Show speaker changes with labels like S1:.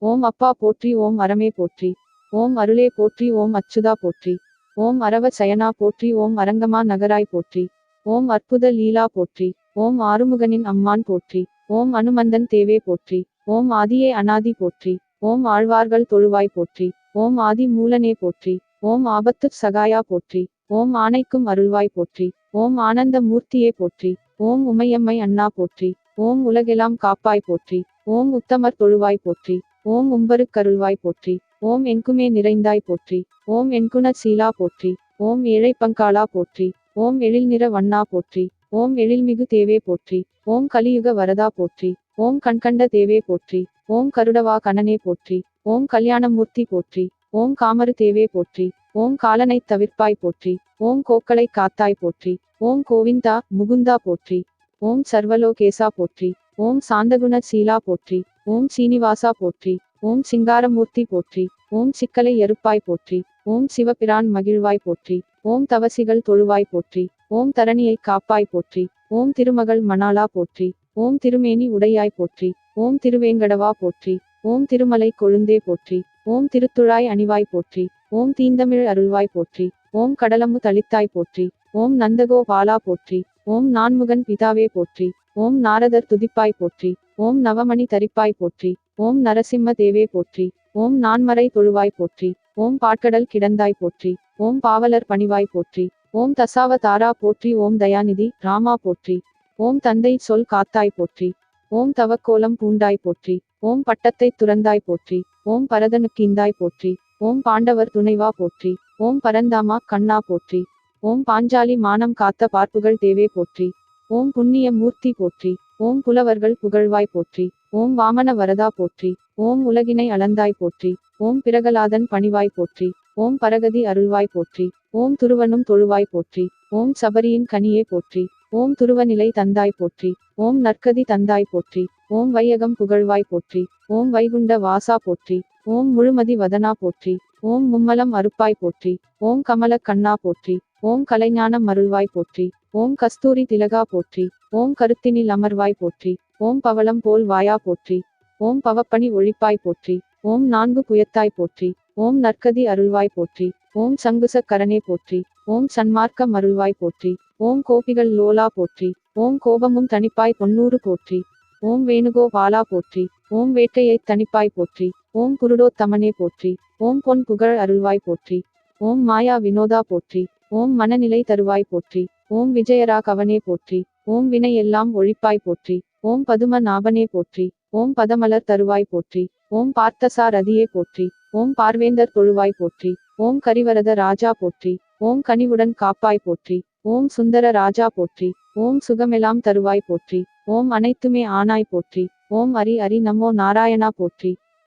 S1: ஓம் அப்பா போற்றி. ஓம் அறமே போற்றி. ஓம் அருளே போற்றி. ஓம் அச்சுதா போற்றி. ஓம் அரவ சயனா போற்றி. ஓம் அரங்கமா நகராய் போற்றி. ஓம் அற்புத லீலா போற்றி. ஓம் ஆறுமுகனின் அம்மான் போற்றி. ஓம் அனுமந்தன் தேவே போற்றி. ஓம் ஆதியே அநாதி போற்றி. ஓம் ஆழ்வார்கள் தொழுவாய் போற்றி. ஓம் ஆதி மூலனே போற்றி. ஓம் ஆபத்துச் சகாயா போற்றி. ஓம் ஆனைக்கும் அருள்வாய் போற்றி. ஓம் ஆனந்த மூர்த்தியே போற்றி. ஓம் உமையம்மை அண்ணா போற்றி. ஓம் உலகெல்லாம் காப்பாய் போற்றி. ஓம் உத்தமர் தொழுவாய் போற்றி. ஓம் உம்பருக்கருள்வாய் போற்றி. ஓம் எங்குமே நிறைந்தாய் போற்றி. ஓம் எண்குண சீலா போற்றி. ஓம் ஏழை பங்காளா போற்றி. ஓம் எழில்நிற வண்ணா போற்றி. ஓம் எழில்மிகு தேவே போற்றி. ஓம் கலியுக வரதா போற்றி. ஓம் கண்கண்ட தேவே போற்றி. ஓம் கருடவா கணனே போற்றி. ஓம் கல்யாணமூர்த்தி போற்றி. ஓம் காமரு தேவே போற்றி. ஓம் காலனைத் தவிர்ப்பாய் போற்றி. ஓம் கோக்களை காத்தாய் போற்றி. ஓம் கோவிந்தா முகுந்தா போற்றி. ஓம் சர்வலோகேசா போற்றி. ஓம் சாந்தகுண சீலா போற்றி. ஓம் சீனிவாசா போற்றி. ஓம் சிங்காரமூர்த்தி போற்றி. ஓம் சிக்கலை எருப்பாய் போற்றி. ஓம் சிவபிரான் மகிழ்வாய் போற்றி. ஓம் தவசிகள் தொழுவாய் போற்றி. ஓம் தரணியை காப்பாய் போற்றி. ஓம் திருமகள் மணாளா போற்றி. ஓம் திருமேனி உடையாய் போற்றி. ஓம் திருவேங்கடவா போற்றி. ஓம் திருமலை கொழுந்தே போற்றி. ஓம் திருத்துழாய் அணிவாய் போற்றி. ஓம் தீந்தமிழ் அருள்வாய் போற்றி. ஓம் கடலமு தளித்தாய் போற்றி. ஓம் நந்தகோ பாலா போற்றி. ஓம் நான்முகன் பிதாவே போற்றி. ஓம் நாரதர் துதிப்பாய் போற்றி. ஓம் நவமணி தரிப்பாய் போற்றி. ஓம் நரசிம்ம தேவே போற்றி. ஓம் நான்மறை தொழுவாய் போற்றி. ஓம் பாட்கடல் கிடந்தாய் போற்றி. ஓம் பாவலர் பணிவாய் போற்றி. ஓம் தசாவ தாரா போற்றி. ஓம் தயாநிதி ராமா போற்றி. ஓம் தந்தை சொல் காத்தாய் போற்றி. ஓம் தவக்கோலம் பூண்டாய் போற்றி. ஓம் பட்டத்தைத் துறந்தாய் போற்றி. ஓம் பரதனுக்கீந்தாய் போற்றி. ஓம் பாண்டவர் துணைவா போற்றி. ஓம் பரந்தாமா கண்ணா போற்றி. ஓம் பாஞ்சாலி மானம் காத்த பார்ப்புகள் தேவே போற்றி. ஓம் புண்ணிய மூர்த்தி போற்றி. ஓம் புலவர்கள் புகழ்வாய் போற்றி. ஓம் வாமன வரதா போற்றி. ஓம் உலகினை அளந்தாய் போற்றி. ஓம் பிரகலாதன் பணிவாய் போற்றி. ஓம் பரகதி அருள்வாய் போற்றி. ஓம் துருவனும் தொழுவாய் போற்றி. ஓம் சபரியின் கனியே போற்றி. ஓம் துருவநிலை தந்தாய் போற்றி. ஓம் நற்கதி தந்தாய் போற்றி. ஓம் வையகம் புகழ்வாய் போற்றி. ஓம் வைகுண்ட வாசா போற்றி. ஓம் முழுமதி வதனா போற்றி. ஓம் மும்மலம் அறுப்பாய் போற்றி. ஓம் கமல கண்ணா போற்றி. ஓம் கலைஞானம் அருள்வாய் போற்றி. ஓம் கஸ்தூரி திலகா போற்றி. ஓம் கருத்தினில் அமர்வாய் போற்றி. ஓம் பவளம் போல் வாயா போற்றி. ஓம் பவப்பணி ஒழிப்பாய் போற்றி. ஓம் நான்கு புயத்தாய் போற்றி. ஓம் நற்கதி அருள்வாய் போற்றி. ஓம் சங்குசக் கரனே போற்றி. ஓம் சன்மார்க்கம் அருள்வாய் போற்றி. ஓம் கோபிகள் லோலா போற்றி. ஓம் கோபமும் தணிப்பாய் 90 போற்றி. ஓம் வேணுகோ பாலா போற்றி. ஓம் வேட்கையைத் தணிப்பாய் போற்றி. ஓம் குருடோத்தமனே போற்றி. ஓம் பொன் புகழ் அருள்வாய் போற்றி. ஓம் மாயா வினோதா போற்றி. ஓம் மனநிலை தருவாய் போற்றி. ஓம் விஜயரா கவனே போற்றி. ஓம் வினை எல்லாம் ஒழிப்பாய் போற்றி. ஓம் பதும நாபனே போற்றி. ஓம் பதமலர் தருவாய் போற்றி. ஓம் பார்த்தசார் அதியே போற்றி. ஓம் பார்வேந்தர் தொழுவாய் போற்றி. ஓம் கரிவரத ராஜா போற்றி. ஓம் கனிவுடன் காப்பாய் போற்றி. ஓம் சுந்தர ராஜா போற்றி. ஓம் சுகமெல்லாம் தருவாய் போற்றி. ஓம் அனைத்துமே ஆனாய் போற்றி. ஓம் அரி நமோ நாராயணா போற்றி.